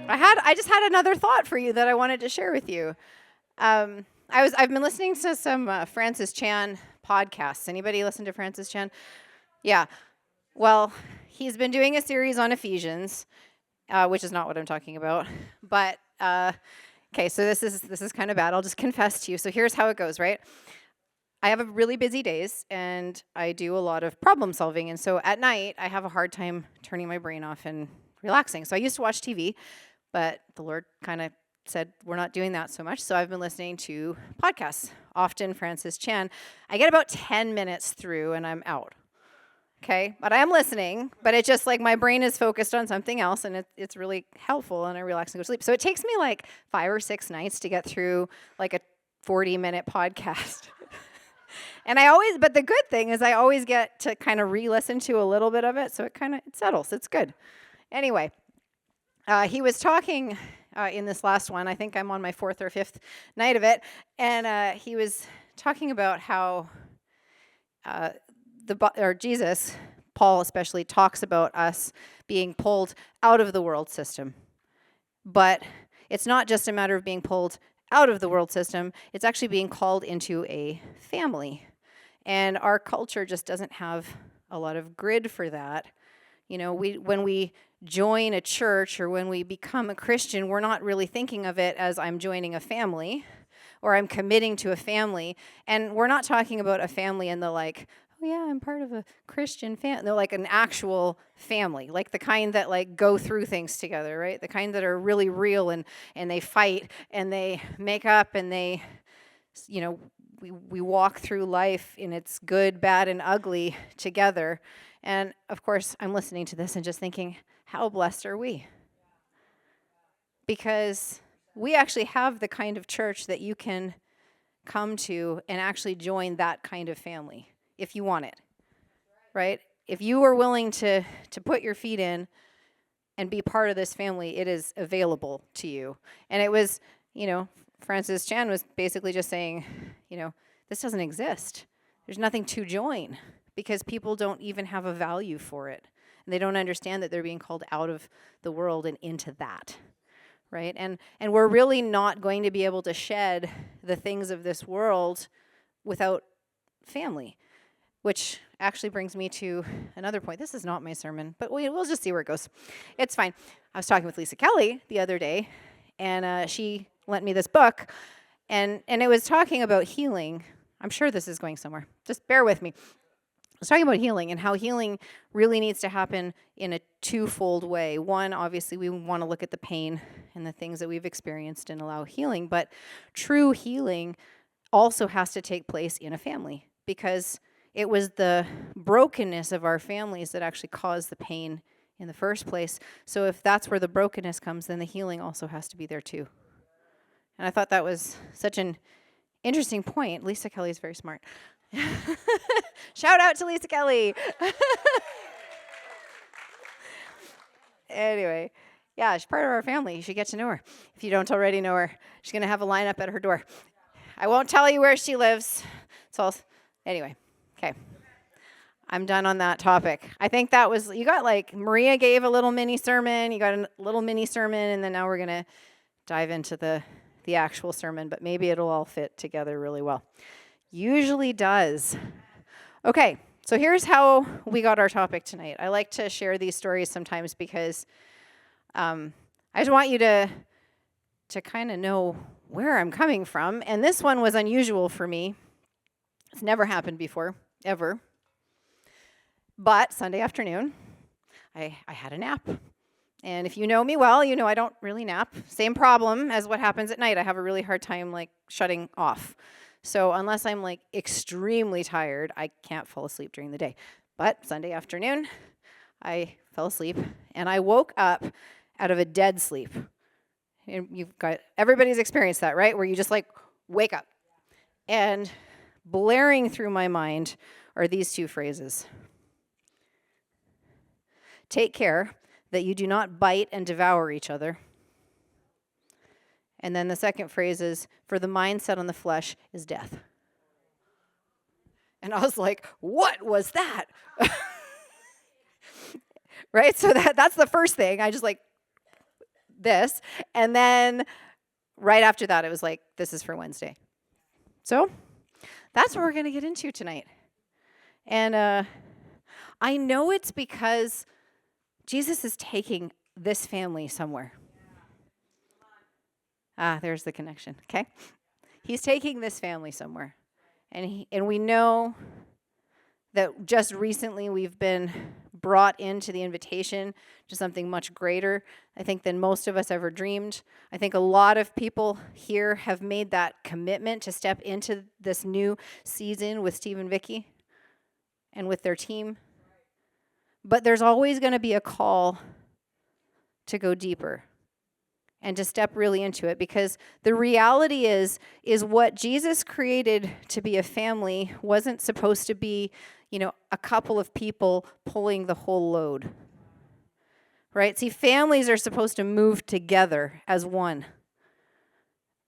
I just had another thought for you that I wanted to share with you. I've been listening to some Francis Chan podcasts. Anybody listen to Francis Chan? Yeah. Well, he's been doing a series on Ephesians, which is not what I'm talking about. But okay, so this is kind of bad. I'll just confess to you. So here's how it goes, right? I have a really busy days, and I do a lot of problem solving. And so at night, I have a hard time turning my brain off and relaxing. So I used to watch TV, but the Lord kind of said we're not doing that so much. So I've been listening to podcasts, often Francis Chan. I get about 10 minutes through, and I'm out. Okay, but I am listening, but it's just like my brain is focused on something else, and it's really helpful, and I relax and go to sleep. So it takes me like 5 or 6 nights to get through like a 40-minute podcast. And but the good thing is I always get to kind of re-listen to a little bit of it, so it settles. It's good. Anyway, he was talking in this last one. I think I'm on my 4th or 5th night of it, and he was talking about how Jesus, Paul especially, talks about us being pulled out of the world system. But it's not just a matter of being pulled out of the world system, it's actually being called into a family. And our culture just doesn't have a lot of grid for that. You know, when we join a church or when we become a Christian, we're not really thinking of it as I'm joining a family or I'm committing to a family. And we're not talking about a family in the like, oh yeah, I'm part of a Christian family. They're like an actual family, like the kind that like go through things together, right? The kind that are really real and they fight and they make up and they, you know, we walk through life in its good, bad, and ugly together. And of course, I'm listening to this and just thinking, how blessed are we? Because we actually have the kind of church that you can come to and actually join that kind of family if you want it, right? If you are willing to put your feet in and be part of this family, it is available to you. And it was, you know, Francis Chan was basically just saying, you know, this doesn't exist. There's nothing to join because people don't even have a value for it. And they don't understand that they're being called out of the world and into that, right? And we're really not going to be able to shed the things of this world without family, which actually brings me to another point. This is not my sermon, but we'll just see where it goes. It's fine. I was talking with Lisa Kelly the other day, and she lent me this book, and it was talking about healing. I'm sure this is going somewhere. Just bear with me. I was talking about healing and how healing really needs to happen in a twofold way. One, obviously, we want to look at the pain and the things that we've experienced and allow healing, but true healing also has to take place in a family because it was the brokenness of our families that actually caused the pain in the first place. So if that's where the brokenness comes, then the healing also has to be there too. And I thought that was such an interesting point. Lisa Kelly is very smart. Shout out to Lisa Kelly. Anyway, yeah, she's part of our family. You should get to know her. If you don't already know her, she's going to have a lineup at her door. I won't tell you where she lives. Anyway, okay. I'm done on that topic. I think that was, you got like, Maria gave a little mini sermon, you got a little mini sermon, and then now we're going to dive into the actual sermon, but maybe it'll all fit together really well. Usually does. Okay, so here's how we got our topic tonight. I like to share these stories sometimes because I just want you to kind of know where I'm coming from. And this one was unusual for me. It's never happened before, ever. But Sunday afternoon, I had a nap. And if you know me well, you know I don't really nap. Same problem as what happens at night. I have a really hard time like shutting off. So unless I'm like extremely tired, I can't fall asleep during the day. But Sunday afternoon, I fell asleep and I woke up out of a dead sleep. And everybody's experienced that, right? Where you just like wake up. And blaring through my mind are these two phrases. Take care that you do not bite and devour each other. And then the second phrase is, for the mind set on the flesh is death. And I was like, what was that? Right? So that's the first thing. I just like, this. And then right after that, it was like, this is for Wednesday. So that's what we're going to get into tonight. And I know it's because Jesus is taking this family somewhere. There's the connection, okay? He's taking this family somewhere. And we know that just recently we've been brought into the invitation to something much greater, I think, than most of us ever dreamed. I think a lot of people here have made that commitment to step into this new season with Steve and Vicky and with their team. But there's always going to be a call to go deeper and to step really into it, because the reality is what Jesus created to be a family wasn't supposed to be, a couple of people pulling the whole load. Right? See, families are supposed to move together as one.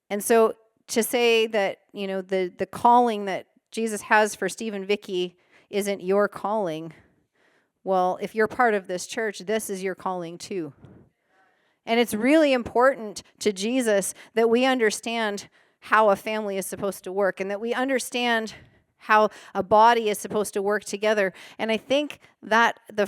And so to say that, the calling that Jesus has for Steve and Vicky isn't your calling, well, if you're part of this church, this is your calling too. And it's really important to Jesus that we understand how a family is supposed to work, and that we understand how a body is supposed to work together. And I think that the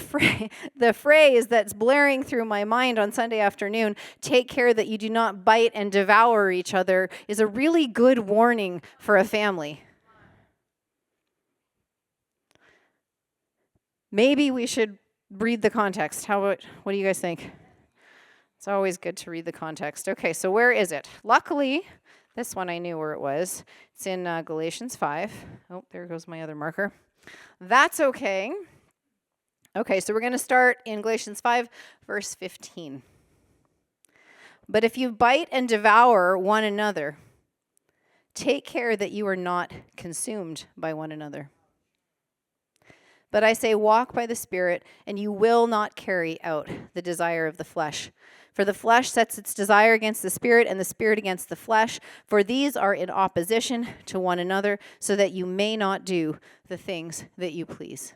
phrase that's blaring through my mind on Sunday afternoon, take care that you do not bite and devour each other, is a really good warning for a family. Maybe we should read the context. What do you guys think? It's always good to read the context. Okay, so where is it? Luckily, this one I knew where it was. It's in Galatians 5. Oh, there goes my other marker. That's okay. Okay, so we're going to start in Galatians 5, verse 15. But if you bite and devour one another, take care that you are not consumed by one another. But I say, walk by the Spirit, and you will not carry out the desire of the flesh. For the flesh sets its desire against the Spirit, and the Spirit against the flesh. For these are in opposition to one another, so that you may not do the things that you please.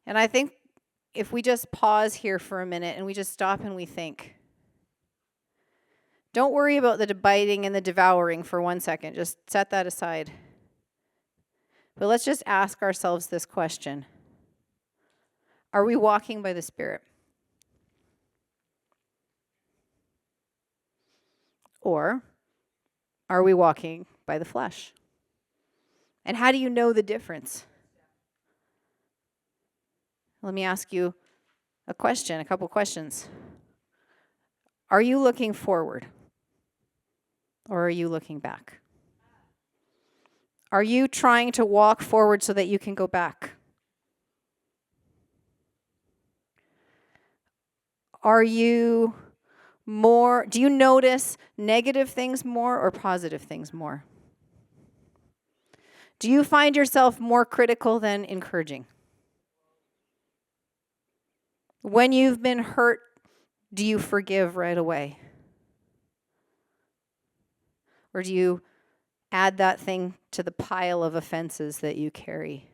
And I think if we just pause here for a minute and we just stop and we think, don't worry about the biting and the devouring for 1 second. Just set that aside. But let's just ask ourselves this question. Are we walking by the Spirit? Or are we walking by the flesh? And how do you know the difference? Let me ask you a couple questions. Are you looking forward? Or are you looking back? Are you trying to walk forward so that you can go back? Do you notice negative things more or positive things more? Do you find yourself more critical than encouraging? When you've been hurt, do you forgive right away? Or do you add that thing to the pile of offenses that you carry?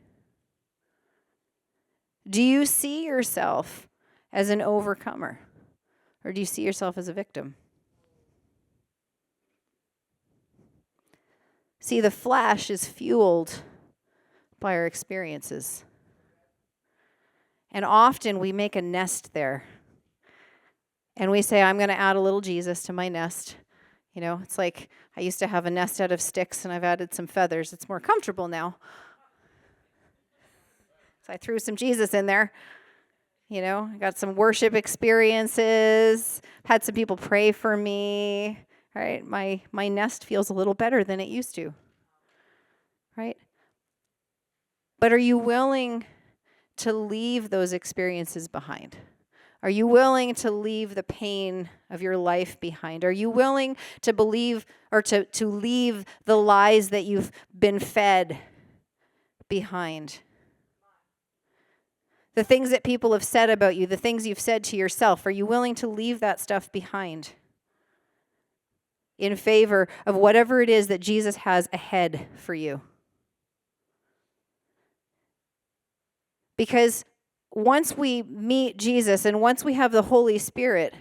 Do you see yourself as an overcomer? Or do you see yourself as a victim? See, the flesh is fueled by our experiences. And often we make a nest there. And we say, I'm going to add a little Jesus to my nest. It's like I used to have a nest out of sticks and I've added some feathers. It's more comfortable now. So I threw some Jesus in there. I got some worship experiences, had some people pray for me. Right? My nest feels a little better than it used to. Right? But are you willing to leave those experiences behind? Are you willing to leave the pain of your life behind? Are you willing to believe or to leave the lies that you've been fed behind? The things that people have said about you, the things you've said to yourself, are you willing to leave that stuff behind in favor of whatever it is that Jesus has ahead for you? Because once we meet Jesus and once we have the Holy Spirit,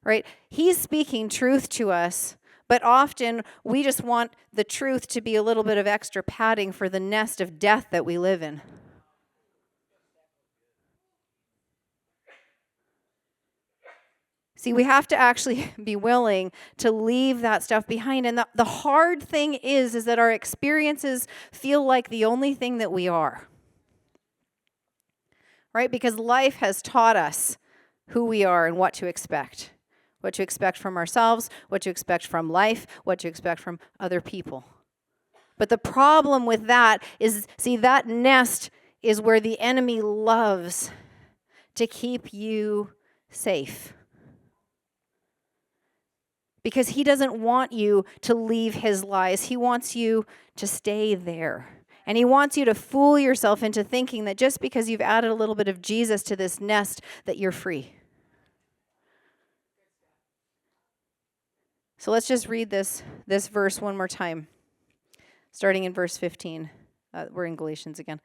right, he's speaking truth to us, but often we just want the truth to be a little bit of extra padding for the nest of death that we live in. See, we have to actually be willing to leave that stuff behind. And the hard thing is that our experiences feel like the only thing that we are. Right? Because life has taught us who we are and what to expect. What to expect from ourselves, what to expect from life, what to expect from other people. But the problem with that is, see, that nest is where the enemy loves to keep you safe. Because he doesn't want you to leave his lies. He wants you to stay there. And he wants you to fool yourself into thinking that just because you've added a little bit of Jesus to this nest, that you're free. So let's just read this verse one more time, starting in verse 15. We're in Galatians again.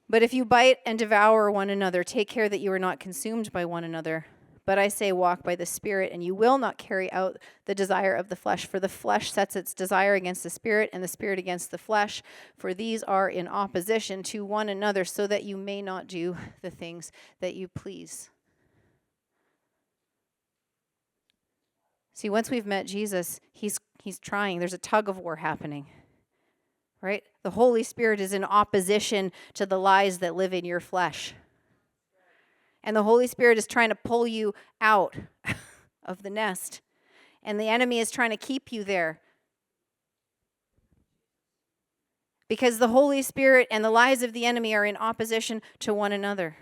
But if you bite and devour one another, take care that you are not consumed by one another. But I say, walk by the Spirit, and you will not carry out the desire of the flesh. For the flesh sets its desire against the Spirit, and the Spirit against the flesh. For these are in opposition to one another, so that you may not do the things that you please. See, once we've met Jesus, he's trying. There's a tug of war happening, right? The Holy Spirit is in opposition to the lies that live in your flesh. And the Holy Spirit is trying to pull you out of the nest. And the enemy is trying to keep you there. Because the Holy Spirit and the lies of the enemy are in opposition to one another.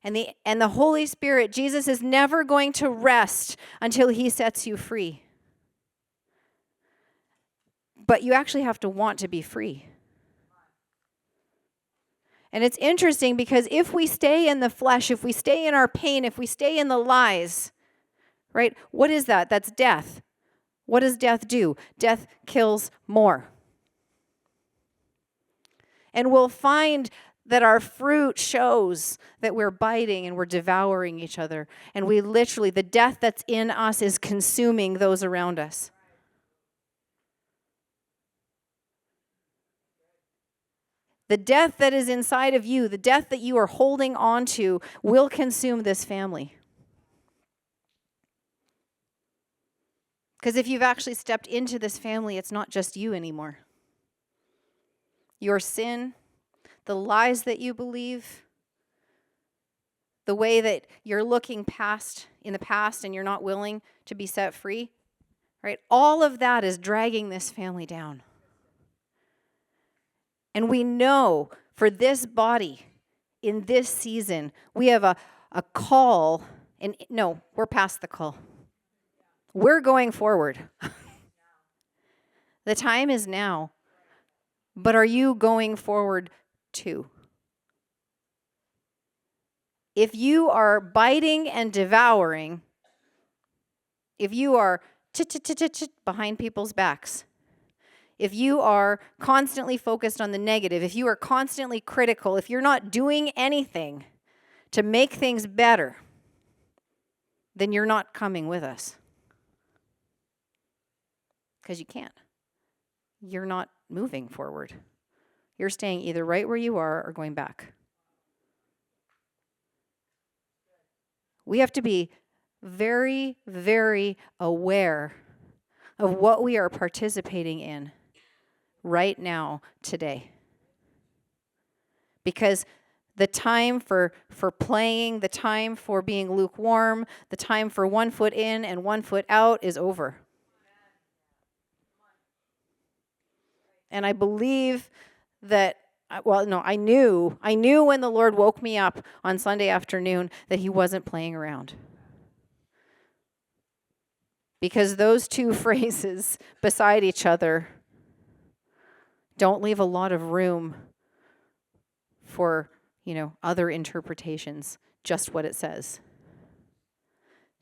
And the Holy Spirit, Jesus is never going to rest until he sets you free. But you actually have to want to be free. And it's interesting because if we stay in the flesh, if we stay in our pain, if we stay in the lies, right? What is that? That's death. What does death do? Death kills more. And we'll find that our fruit shows that we're biting and we're devouring each other. And we literally, the death that's in us is consuming those around us. The death that is inside of you, the death that you are holding on to, will consume this family. Because if you've actually stepped into this family, it's not just you anymore. Your sin, the lies that you believe, the way that you're looking past in the past and you're not willing to be set free, right? All of that is dragging this family down. And we know for this body in this season, we have a call. And no, we're past the call. We're going forward. The time is now. But are you going forward too? If you are biting and devouring, if you are behind people's backs, if you are constantly focused on the negative, if you are constantly critical, if you're not doing anything to make things better, then you're not coming with us. Because you can't. You're not moving forward. You're staying either right where you are or going back. We have to be very, very aware of what we are participating in right now, today. Because the time for playing, the time for being lukewarm, the time for 1 foot in and 1 foot out is over. And I believe that, I knew when the Lord woke me up on Sunday afternoon that he wasn't playing around. Because those two phrases beside each other don't leave a lot of room for, other interpretations, just what it says.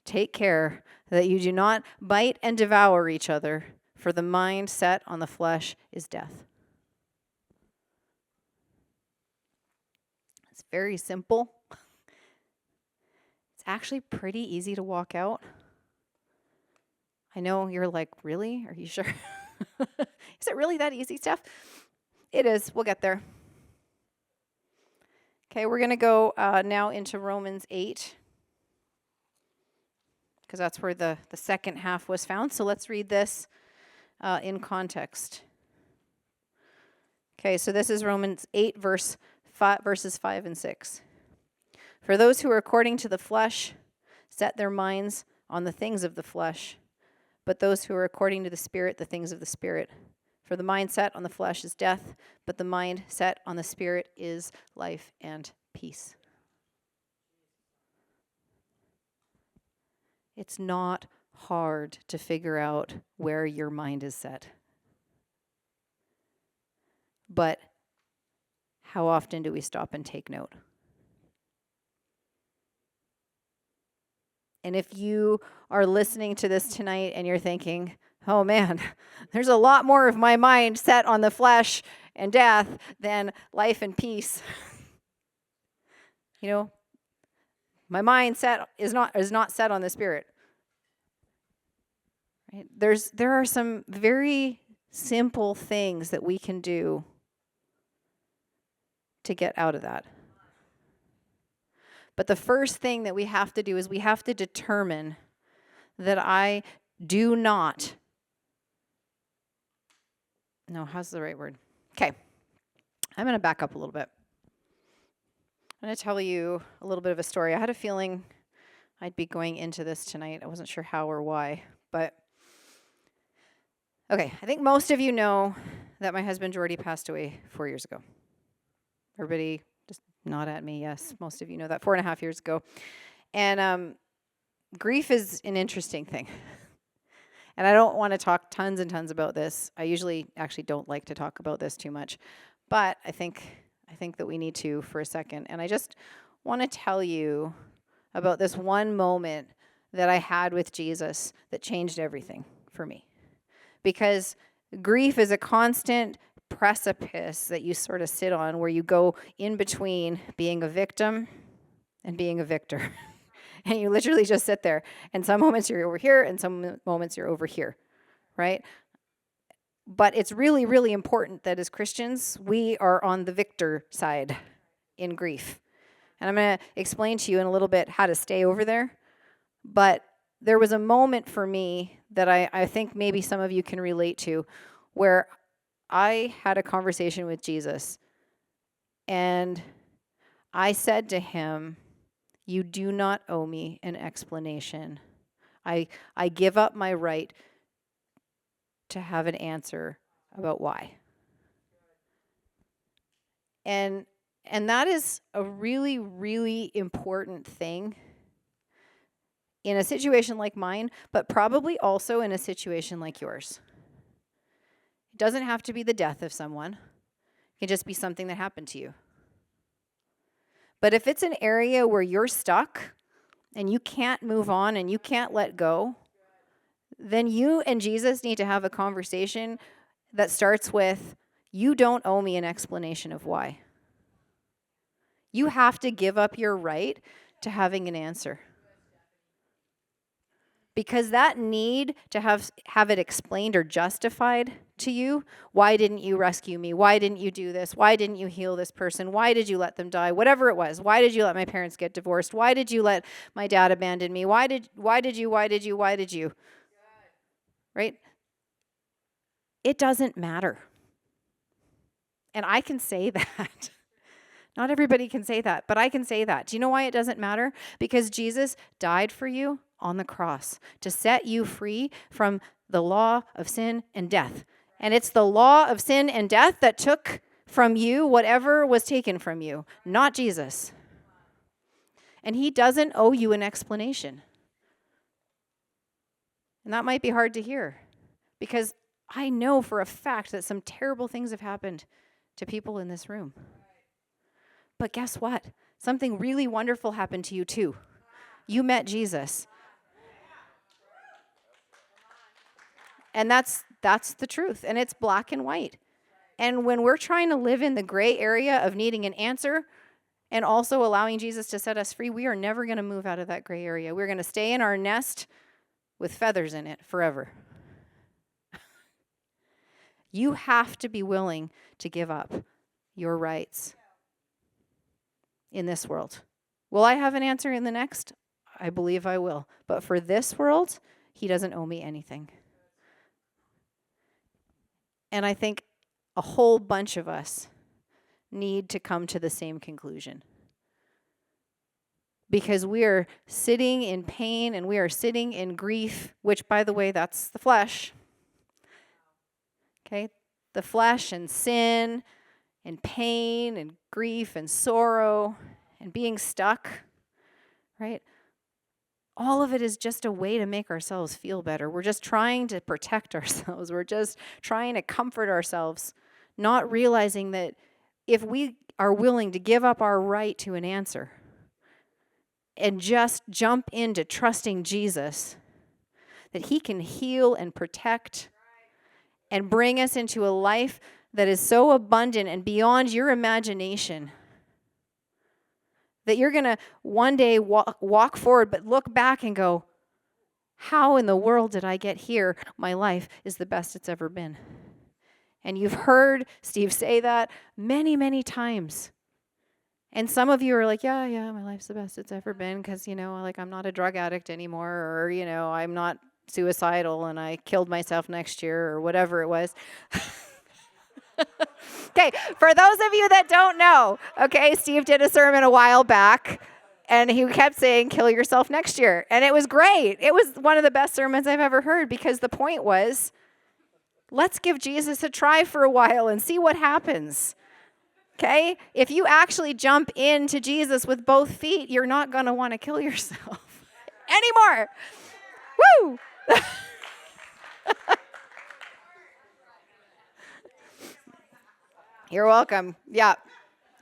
Take care that you do not bite and devour each other, for the mind set on the flesh is death. It's very simple. It's actually pretty easy to walk out. I know you're like, really? Are you sure? Is it really that easy, Steph? It is. We'll get there. Okay, we're going to go now into Romans 8, because that's where the second half was found. So let's read this in context. Okay, so this is Romans 8, verses 5 and 6. For those who are according to the flesh set their minds on the things of the flesh, but those who are according to the Spirit, the things of the Spirit. For the mind set on the flesh is death, but the mind set on the Spirit is life and peace. It's not hard to figure out where your mind is set. But how often do we stop and take note? And if you are listening to this tonight and you're thinking, oh man, there's a lot more of my mind set on the flesh and death than life and peace. My mind is not set on the Spirit. Right? There are some very simple things that we can do to get out of that. But the first thing that we have to do is we have to determine that I do not. No, how's the right word? Okay. I'm going to back up a little bit. I'm going to tell you a little bit of a story. I had a feeling I'd be going into this tonight. I wasn't sure how or why, but okay. I think most of you know that my husband Jordy passed away 4 years ago. Everybody just nod at me. Yes, most of you know that 4.5 years ago. And grief is an interesting thing. And I don't want to talk tons and tons about this. I usually actually don't like to talk about this too much. But I think that we need to for a second. And I just want to tell you about this one moment that I had with Jesus that changed everything for me. Because grief is a constant precipice that you sort of sit on where you go in between being a victim and being a victor. And you literally just sit there. And some moments you're over here and some moments you're over here, right? But it's really, really important that as Christians, we are on the victor side in grief. And I'm going to explain to you in a little bit how to stay over there. But there was a moment for me that I think maybe some of you can relate to where I had a conversation with Jesus. And I said to him, you do not owe me an explanation. I give up my right to have an answer about why. And that is a really, really important thing in a situation like mine, but probably also in a situation like yours. It doesn't have to be the death of someone. It can just be something that happened to you. But if it's an area where you're stuck and you can't move on and you can't let go, then you and Jesus need to have a conversation that starts with, you don't owe me an explanation of why. You have to give up your right to having an answer. Because that need to have it explained or justified to you, why didn't you rescue me? Why didn't you do this? Why didn't you heal this person? Why did you let them die? Whatever it was. Why did you let my parents get divorced? Why did you let my dad abandon me? Why did you? Right? It doesn't matter. And I can say that. Not everybody can say that, but I can say that. Do you know why it doesn't matter? Because Jesus died for you on the cross to set you free from the law of sin and death. And it's the law of sin and death that took from you whatever was taken from you, not Jesus. And he doesn't owe you an explanation. And that might be hard to hear because I know for a fact that some terrible things have happened to people in this room. But guess what? Something really wonderful happened to you too. You met Jesus. And that's the truth. And it's black and white. And when we're trying to live in the gray area of needing an answer, and also allowing Jesus to set us free, we are never going to move out of that gray area. We're going to stay in our nest with feathers in it forever. You have to be willing to give up your rights in this world. Will I have an answer in the next? I believe I will. But for this world, he doesn't owe me anything. And I think a whole bunch of us need to come to the same conclusion. Because we are sitting in pain and we are sitting in grief, which, by the way, that's the flesh. Okay? The flesh and sin and pain and grief and sorrow and being stuck, right? All of it is just a way to make ourselves feel better. We're just trying to protect ourselves. We're just trying to comfort ourselves, not realizing that if we are willing to give up our right to an answer and just jump into trusting Jesus, that he can heal and protect and bring us into a life that is so abundant and beyond your imagination that you're going to one day walk forward, but look back and go, how in the world did I get here? My life is the best it's ever been. And you've heard Steve say that many, many times. And some of you are like, yeah, my life's the best it's ever been because, like I'm not a drug addict anymore, or, I'm not suicidal and I killed myself next year or whatever it was. Okay, for those of you that don't know, okay, Steve did a sermon a while back, and he kept saying, kill yourself next year. And it was great. It was one of the best sermons I've ever heard because the point was, let's give Jesus a try for a while and see what happens. Okay? If you actually jump into Jesus with both feet, you're not going to want to kill yourself anymore. Woo! You're welcome. Yeah.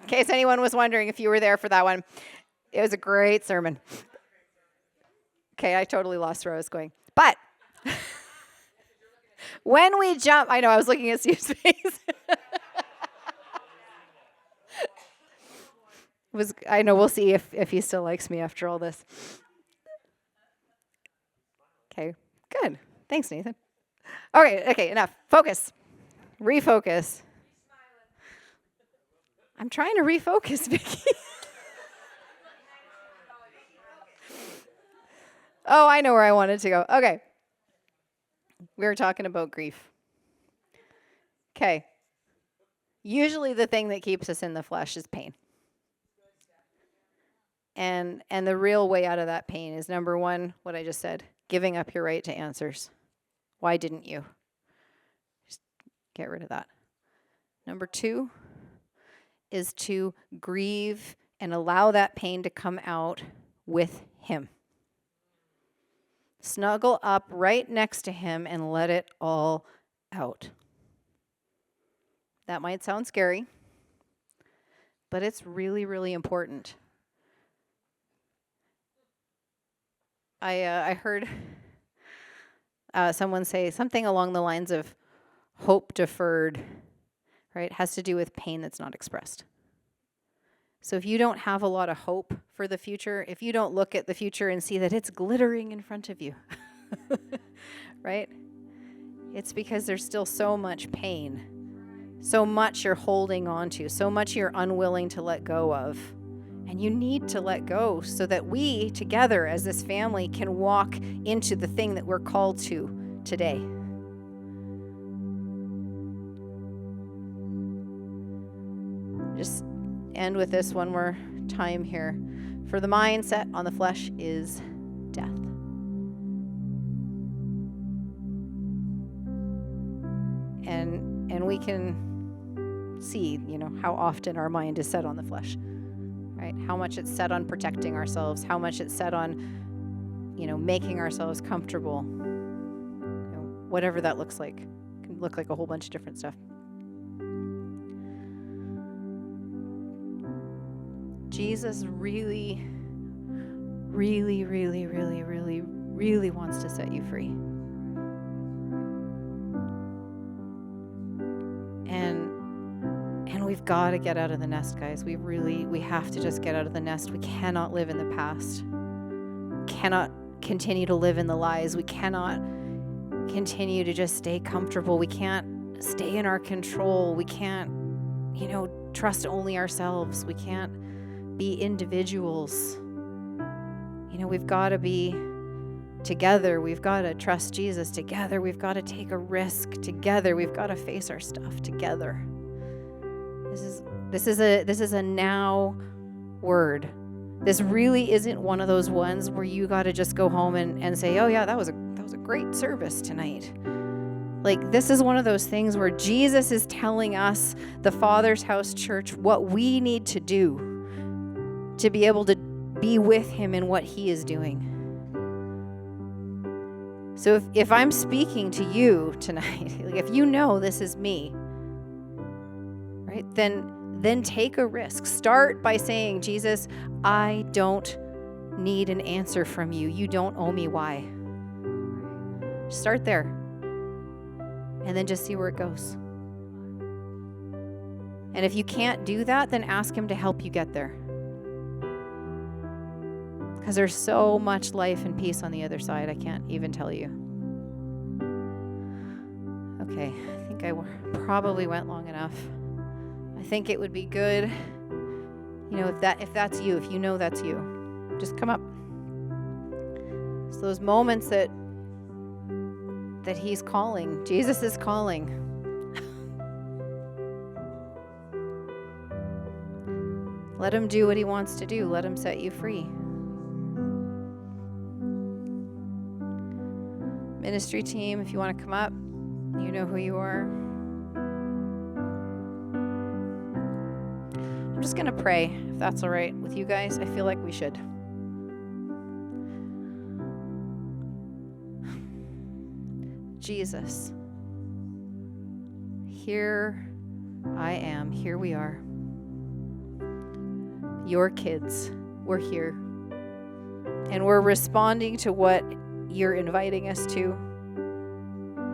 In case anyone was wondering if you were there for that one, it was a great sermon. Okay, I totally lost where I was going. But when we jump, I know, I was looking at Steve's face. I know, we'll see if he still likes me after all this. Okay, good. Thanks, Nathan. Okay, enough. Focus. Refocus. I'm trying to refocus, Vicki. Oh, I know where I wanted to go. Okay. We were talking about grief. Okay. Usually the thing that keeps us in the flesh is pain. And the real way out of that pain is, number one, what I just said, giving up your right to answers. Why didn't you? Just get rid of that. Number two is to grieve and allow that pain to come out with him. Snuggle up right next to him and let it all out. That might sound scary, but it's really, really important. I heard someone say something along the lines of hope deferred, right? Has to do with pain that's not expressed. So if you don't have a lot of hope for the future, if you don't look at the future and see that it's glittering in front of you, right? It's because there's still so much pain, so much you're holding on to, so much you're unwilling to let go of. And you need to let go so that we together as this family can walk into the thing that we're called to today. Just end with this one more time here. For the mind set on the flesh is death. And we can see, how often our mind is set on the flesh, right? How much it's set on protecting ourselves, how much it's set on, making ourselves comfortable. Whatever that looks like. It can look like a whole bunch of different stuff. Jesus really, really, really, really, really, really wants to set you free. And we've got to get out of the nest, guys. We have to just get out of the nest. We cannot live in the past. Cannot continue to live in the lies. We cannot continue to just stay comfortable. We can't stay in our control. We can't, trust only ourselves. We can't be individuals. We've got to be together. We've got to trust Jesus together. We've got to take a risk together. We've got to face our stuff together. This is a now word. This really isn't one of those ones where you got to just go home and say, oh yeah, that was a great service tonight. Like, this is one of those things where Jesus is telling us, the Father's House Church, what we need to do to be able to be with him in what he is doing. So if I'm speaking to you tonight, like if you know this is me, right, then take a risk. Start by saying, Jesus, I don't need an answer from you. You don't owe me why. Start there. And then just see where it goes. And if you can't do that, then ask him to help you get there. Because there's so much life and peace on the other side, I can't even tell you. Okay, I think I probably went long enough. I think it would be good, if that's you, if you know that's you, just come up. So those moments that he's calling, Jesus is calling. Let him do what he wants to do. Let him set you free. Ministry team, if you want to come up, you know who you are. I'm just going to pray, if that's all right with you guys. I feel like we should. Jesus, here I am. Here we are. Your kids, we're here. And we're responding to what you're inviting us to.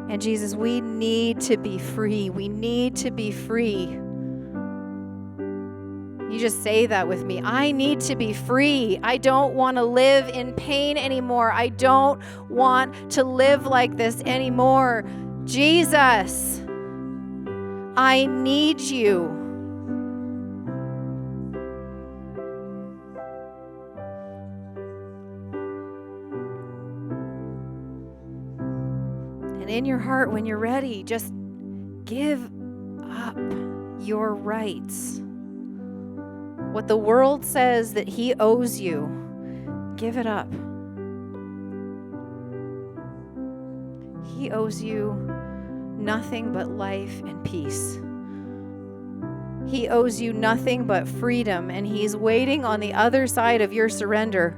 And Jesus, we need to be free. We need to be free. You just say that with me. I need to be free. I don't want to live in pain anymore. I don't want to live like this anymore. Jesus, I need you. And in your heart, when you're ready, just give up your rights. What the world says that he owes you, give it up. He owes you nothing but life and peace. He owes you nothing but freedom, and he's waiting on the other side of your surrender.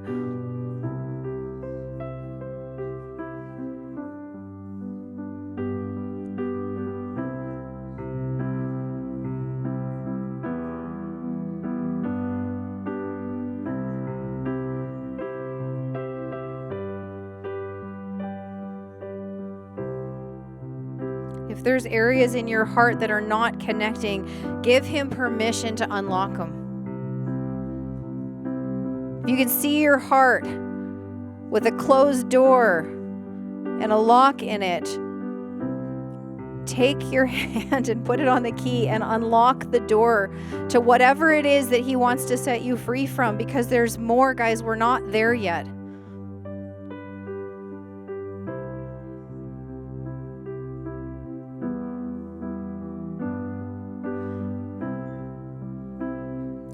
If there's areas in your heart that are not connecting, give him permission to unlock them. If you can see your heart with a closed door and a lock in it, take your hand and put it on the key and unlock the door to whatever it is that he wants to set you free from, because there's more, guys. We're not there yet.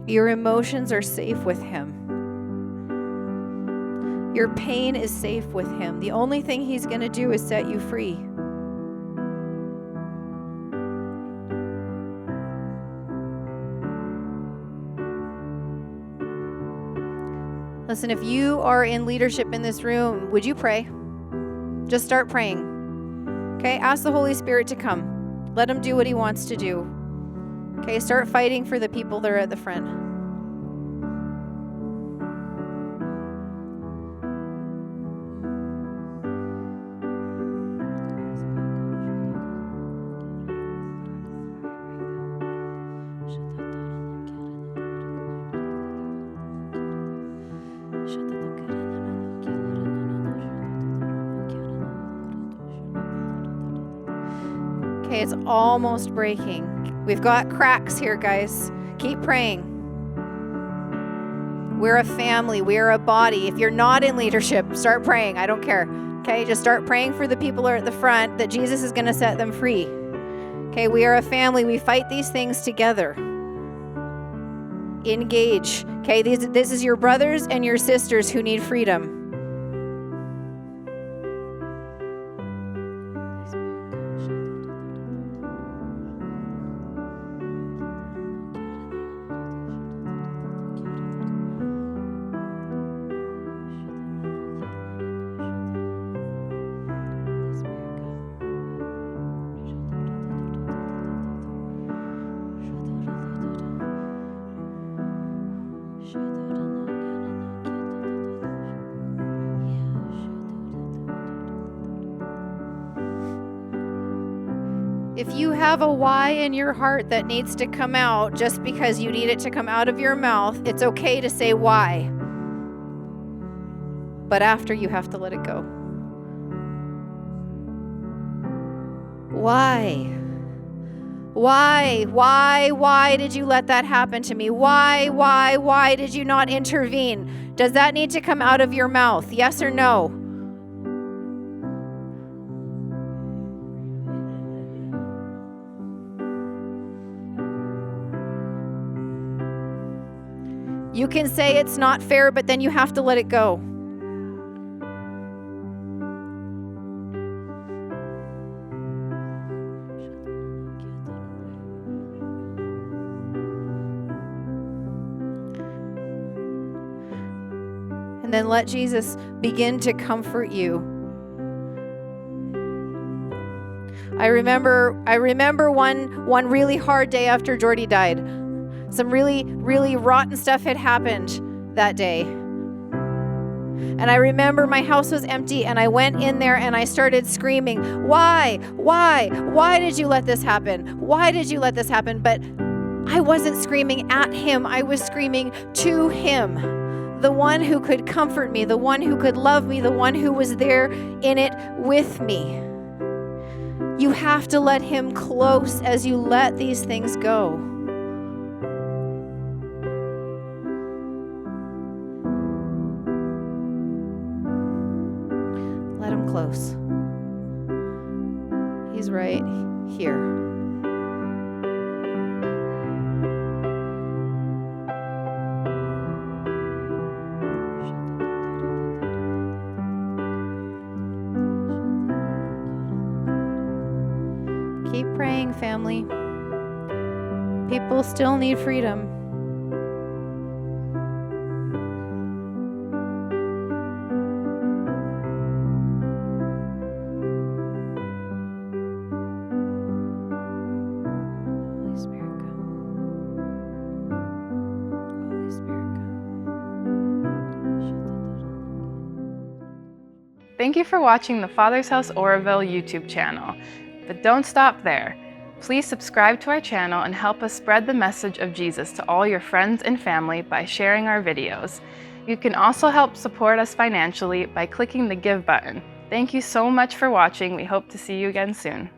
Your emotions are safe with him. Your pain is safe with him. The only thing he's going to do is set you free. Listen, if you are in leadership in this room, would you pray? Just start praying. Okay? Ask the Holy Spirit to come. Let him do what he wants to do. Okay? Start fighting for the people that are at the front. Okay, it's almost breaking. We've got cracks here, guys. Keep praying. We're a family. We're a body. If you're not in leadership, start praying. I don't care. Okay, just start praying for the people who are at the front that Jesus is going to set them free. Okay, we are a family. We fight these things together. Engage. Okay, this is your brothers and your sisters who need freedom. If you have a why in your heart that needs to come out just because you need it to come out of your mouth, it's okay to say why. But after, you have to let it go. Why? Why did you let that happen to me? Why did you not intervene? Does that need to come out of your mouth? Yes or no? You can say it's not fair, but then you have to let it go. And then let Jesus begin to comfort you. I remember one really hard day after Jordy died. Some really, really rotten stuff had happened that day. And I remember my house was empty, and I went in there and I started screaming, why did you let this happen? Why did you let this happen? But I wasn't screaming at him. I was screaming to him, the one who could comfort me, the one who could love me, the one who was there in it with me. You have to let him close as you let these things go. Let him close. He's right here. Keep praying, family. People still need freedom. Holy Spirit, come. Holy Spirit, come. Thank you for watching the Father's House Oroville YouTube channel. But don't stop there. Please subscribe to our channel and help us spread the message of Jesus to all your friends and family by sharing our videos. You can also help support us financially by clicking the Give button. Thank you so much for watching. We hope to see you again soon.